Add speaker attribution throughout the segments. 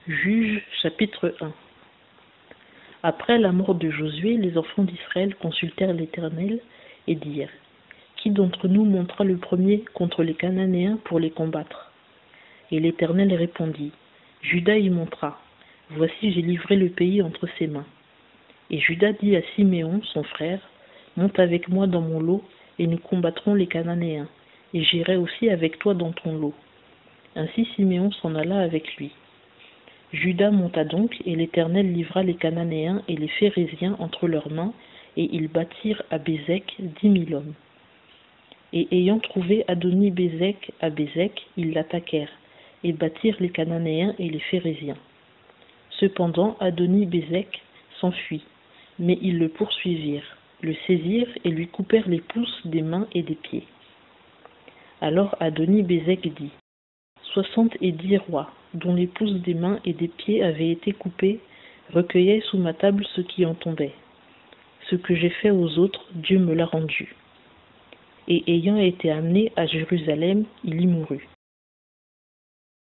Speaker 1: Juges chapitre 1. Après la mort de Josué, les enfants d'Israël consultèrent l'Éternel et dirent: Qui d'entre nous montera le premier contre les Cananéens pour les combattre? Et l'Éternel répondit: Juda y montera. Voici, j'ai livré le pays entre ses mains. Et Juda dit à Siméon, son frère: Monte avec moi dans mon lot, et nous combattrons les Cananéens, et j'irai aussi avec toi dans ton lot. Ainsi Siméon s'en alla avec lui. Juda monta donc, et l'Éternel livra les Cananéens et les Phéréziens entre leurs mains, et ils battirent à Bézek 10 000 hommes. Et ayant trouvé Adoni-Bézek à Bézek, ils l'attaquèrent, et battirent les Cananéens et les Phéréziens. Cependant Adoni-Bézek s'enfuit, mais ils le poursuivirent, le saisirent et lui coupèrent les pouces des mains et des pieds. Alors Adoni-Bézek dit: 70 rois, dont les pouces des mains et des pieds avaient été coupés, recueillaient sous ma table ce qui en tombait. Ce que j'ai fait aux autres, Dieu me l'a rendu. Et ayant été amené à Jérusalem, il y mourut.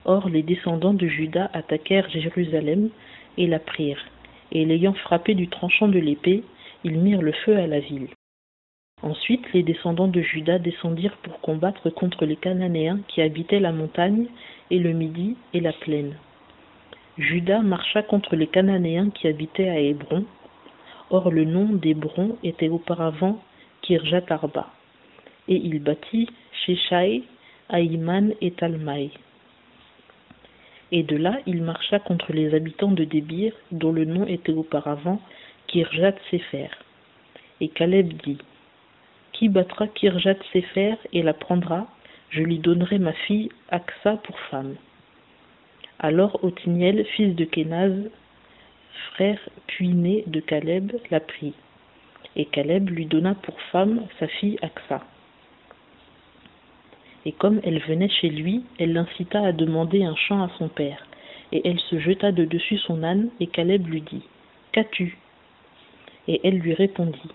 Speaker 1: Or les descendants de Juda attaquèrent Jérusalem et la prirent, et l'ayant frappé du tranchant de l'épée, ils mirent le feu à la ville. Ensuite, les descendants de Juda descendirent pour combattre contre les Cananéens qui habitaient la montagne et le Midi et la plaine. Juda marcha contre les Cananéens qui habitaient à Hébron. Or le nom d'Hébron était auparavant Kirjat-Arba. Et il bâtit Shéshaï, Aïman et Talmaï. Et de là, il marcha contre les habitants de Débir, dont le nom était auparavant Kirjat-Séfer. Et Caleb dit: Qui battra Kirjat-Séfer et la prendra, je lui donnerai ma fille Aksa pour femme. Alors Othniel, fils de Kénaz, frère puîné de Caleb, la prit. Et Caleb lui donna pour femme sa fille Aksa. Et comme elle venait chez lui, elle l'incita à demander un champ à son père. Et elle se jeta de dessus son âne, et Caleb lui dit: Qu'as-tu? Et elle lui répondit: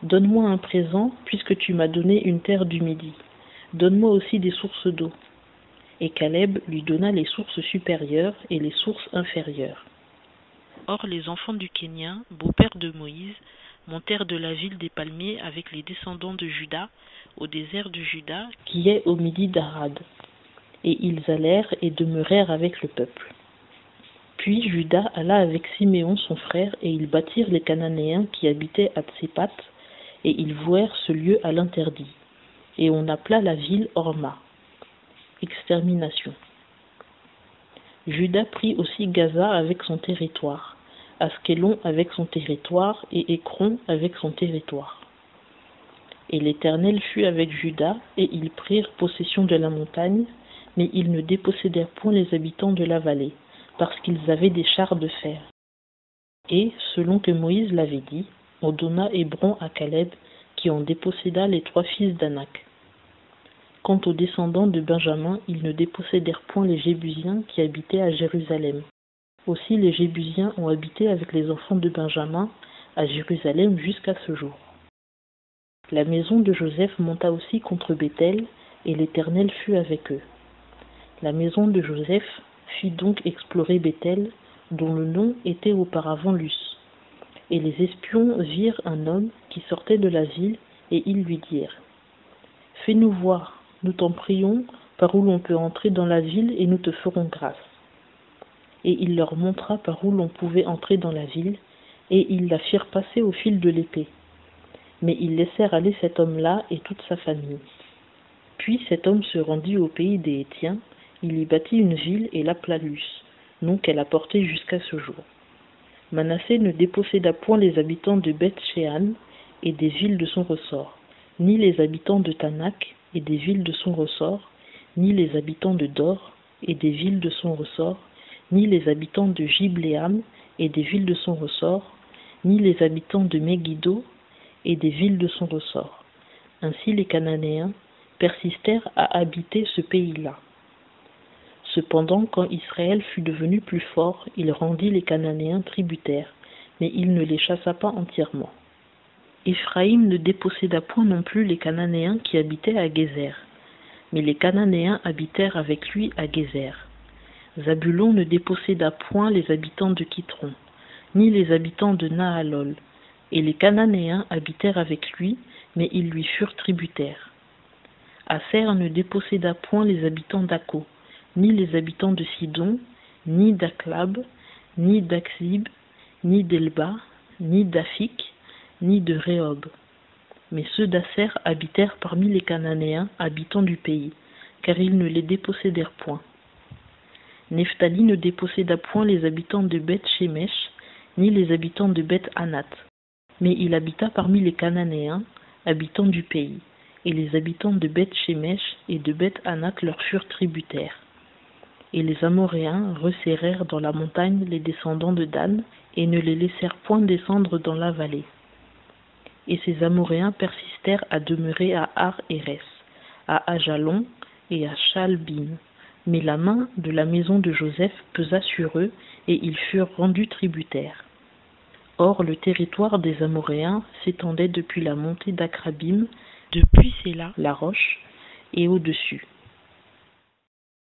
Speaker 1: Donne-moi un présent, puisque tu m'as donné une terre du Midi. Donne-moi aussi des sources d'eau. Et Caleb lui donna les sources supérieures et les sources inférieures. Or les enfants du Kénien, beau-père de Moïse, montèrent de la ville des palmiers avec les descendants de Juda, au désert de Juda, qui est au midi d'Arad. Et ils allèrent et demeurèrent avec le peuple. Puis Juda alla avec Siméon son frère, et ils battirent les Cananéens qui habitaient à Tsépat, et ils vouèrent ce lieu à l'interdit. Et on appela la ville Horma. Extermination. Juda prit aussi Gaza avec son territoire, Askelon avec son territoire, et Écron avec son territoire. Et l'Éternel fut avec Juda, et ils prirent possession de la montagne, mais ils ne dépossédèrent point les habitants de la vallée, parce qu'ils avaient des chars de fer. Et, selon que Moïse l'avait dit, on donna Hébron à Caleb, qui en déposséda les 3 fils d'Anak. Quant aux descendants de Benjamin, ils ne dépossédèrent point les Jébusiens qui habitaient à Jérusalem. Aussi les Jébusiens ont habité avec les enfants de Benjamin à Jérusalem jusqu'à ce jour. La maison de Joseph monta aussi contre Béthel, et l'Éternel fut avec eux. La maison de Joseph fit donc explorer Béthel, dont le nom était auparavant Lus. Et les espions virent un homme qui sortait de la ville, et ils lui dirent: Fais-nous voir, nous t'en prions, par où l'on peut entrer dans la ville, et nous te ferons grâce. Et il leur montra par où l'on pouvait entrer dans la ville, et ils la firent passer au fil de l'épée. Mais ils laissèrent aller cet homme-là et toute sa famille. Puis cet homme se rendit au pays des Hétiens, il y bâtit une ville et l'appela Lus, nom qu'elle a porté jusqu'à ce jour. Manassé ne déposséda point les habitants de Beth-Shean et des villes de son ressort, ni les habitants de Tanak et des villes de son ressort, ni les habitants de Dor et des villes de son ressort, ni les habitants de Gibléam et des villes de son ressort, ni les habitants de Megiddo et des villes de son ressort. Ainsi les Cananéens persistèrent à habiter ce pays-là. Cependant, quand Israël fut devenu plus fort, il rendit les Cananéens tributaires, mais il ne les chassa pas entièrement. Éphraïm ne déposséda point non plus les Cananéens qui habitaient à Gézer, mais les Cananéens habitèrent avec lui à Gézer. Zabulon ne déposséda point les habitants de Kitron, ni les habitants de Nahalol, et les Cananéens habitèrent avec lui, mais ils lui furent tributaires. Aser ne déposséda point les habitants d'Akko, ni les habitants de Sidon, ni d'Aklab, ni d'Aksib, ni d'Elba, ni d'Afik, ni de Rehob. Mais ceux d'Aser habitèrent parmi les Cananéens, habitants du pays, car ils ne les dépossédèrent point. Nephtali ne déposséda point les habitants de Beth-Shemesh, ni les habitants de Beth-Anat, mais il habita parmi les Cananéens, habitants du pays, et les habitants de Beth-Shemesh et de Beth-Anat leur furent tributaires. Et les Amoréens resserrèrent dans la montagne les descendants de Dan, et ne les laissèrent point descendre dans la vallée. Et ces Amoréens persistèrent à demeurer à Ar-Hérès, à Ajalon et à Chalbim. Mais la main de la maison de Joseph pesa sur eux, et ils furent rendus tributaires. Or le territoire des Amoréens s'étendait depuis la montée d'Akrabim, depuis Séla, la roche, et au-dessus.